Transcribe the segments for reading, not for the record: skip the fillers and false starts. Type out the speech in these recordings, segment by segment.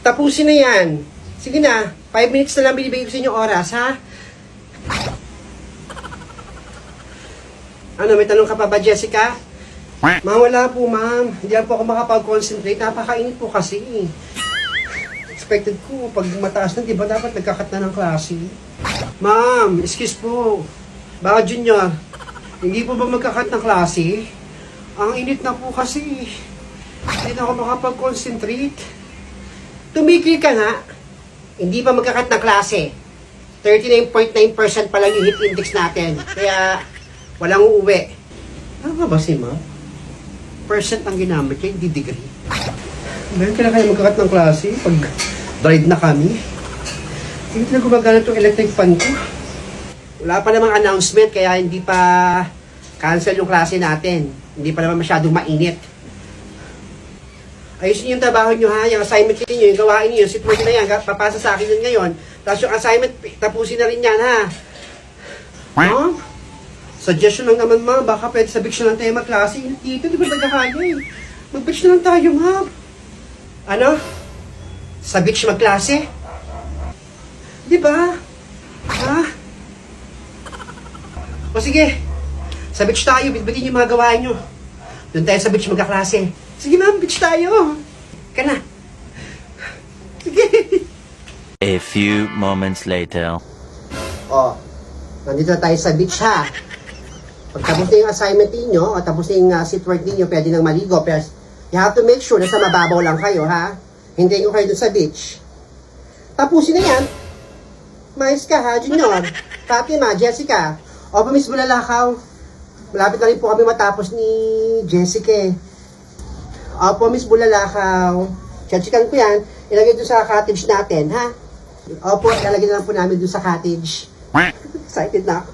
tapusin na yan. Sige na, 5 minutes na lang binibigay ko sa inyo oras, ha? Ano, may tanong ka pa ba, Jessica? Ma'am, wala po, ma'am. Hindi lang po ako makapag-concentrate. Napakainit po kasi. Expected ko, pag mataas na, di ba dapat nagkakat na ng klase? Ma'am, excuse po. Baka junior, hindi po ba magkakat ng klase? Ang init na po kasi. Hindi na ako makapag-concentrate. Tumigil ka nga. Hindi pa magkakat ng klase. 39.9% pa lang yung heat index natin. Kaya, walang uuwi. Tama ba si ma'am? Percent ang ginamit niya, hindi degree. Meron ka na kayo magkakat ng klase pag drive na kami. Hindi na gumagana itong electric fan ko. Wala pa namang announcement kaya hindi pa cancel yung klase natin. Hindi pa naman masyadong mainit. Ayusin yung trabaho nyo ha, yung assignment niyo, yung gawain niyo, yung sitwasyon na yan, papasa sa akin yun ngayon. Tapos yung assignment, tapusin na rin yan ha. Ma'am? Suggestion lang naman ma'am, baka pwede sa beach na lang tayo magklase. Dito, di ba nagkakaya eh. Mag-beach na lang tayo ma'am. Ano? Sa beach magklase? Di ba? Ha? O sige, sa beach tayo, bitbitin yung mga gawain nyo. Doon tayo sa beach magkaklase. Sige ma'am, beach tayo. Ka na. Sige. A few moments later. O, nandito na tayo sa beach ha. Pagtapos na yung assignment niyo o tapos na yung seatwork niyo, pwede nang maligo. Pero you have to make sure na sa mababaw lang kayo ha. Hintayin ko kayo dun sa beach. Tapusin na yan. Mais ka ha, Junior. Fatima, Jessica. O, Miss Bulalakaw. Malapit na rin po kami matapos ni Jessica eh. Opo, Miss Bulalakaw. Check-checkan ko yan. Ilagay doon sa cottage natin, ha? Opo, ilalagay na lang po namin doon sa cottage. Excited na ako.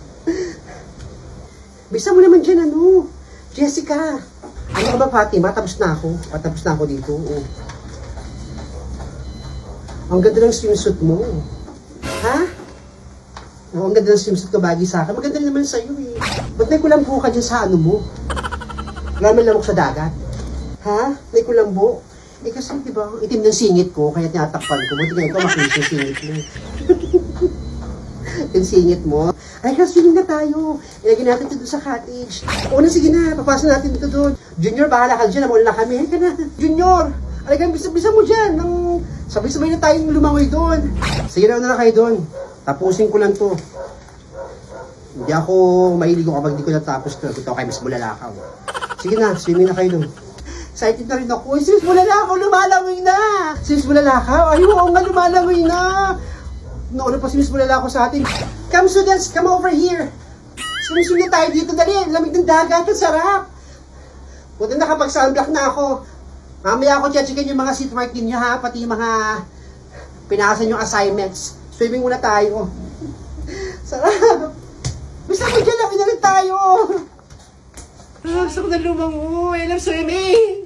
Bisa mo naman dyan, ano? Jessica. Ano ka ba, Fatima? Tapos na ako. Patapos na ako dito. Oh. Ang ganda ng swimsuit mo. Ha? Oh, ang ganda ng swimsuit ko bagay sa akin. Maganda naman sa'yo eh. Ba't may kulambo ka dyan sa ano mo? Wala man lamok sa dagat. Ha? May kulambo? Eh kasi, di ba, itim ng singit ko, kaya tinatakpan ko. Buti nga ito, makinis yung singit mo. Yung singit mo. Ay, kasi na tayo. Ilagay natin ito doon sa cottage. O na, sige na, papasa natin ito doon. Junior, bahala ka dyan, namulan na kami. Ay ka na. Junior, alagay, bisa mo dyan. Sabay-sabay na tayong lumangoy doon. Sige na kayo doon. Tapusin ko lang to. Hindi ako mailigo kapag di ko natapos ko. Ito kay Miss Bulalakaw. Sige na, swimming na kayo doon. Excited na rin ako. Si Miss Bulalakaw, lumalangoy na! Si Miss Bulalakaw, ay oo nga, lumalangoy na! Nauna pa si Miss Bulalakaw sa atin. Come students, come over here! Sinusunod tayo dito, dali! Lamig ng dagat, ang sarap! Buti nakapag-sunblock na ako. Mamaya ako check-checkin yung mga seatwork ninyo ha, pati yung mga pinakasan yung assignments. Swimming muna tayo. Sarap! Basta mo dyan, labi na rin tayo! Gusto ko na lumangoy. I love swimming!